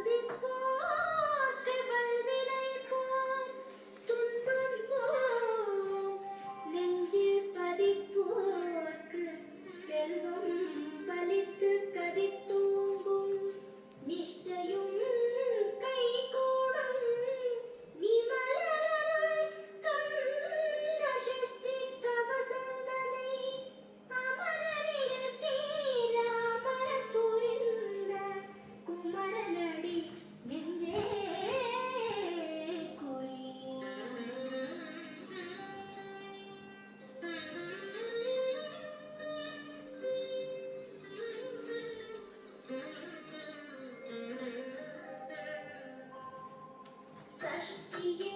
துதிப்போர்க்கு வல்வினை போம் துன்பம் போம் நெஞ்சில் பதிப்போர்க்கு செல்வம் பலித்து கதித்தூங்கும் நிஷ்டையும் கைகூடும் நிமலருள் கந்த சஷ்டி கவசந்தனை அமரனில் தீர அமரப் புரிந்த குமரனடி நெஞ்சே குறி. சஷ்டியை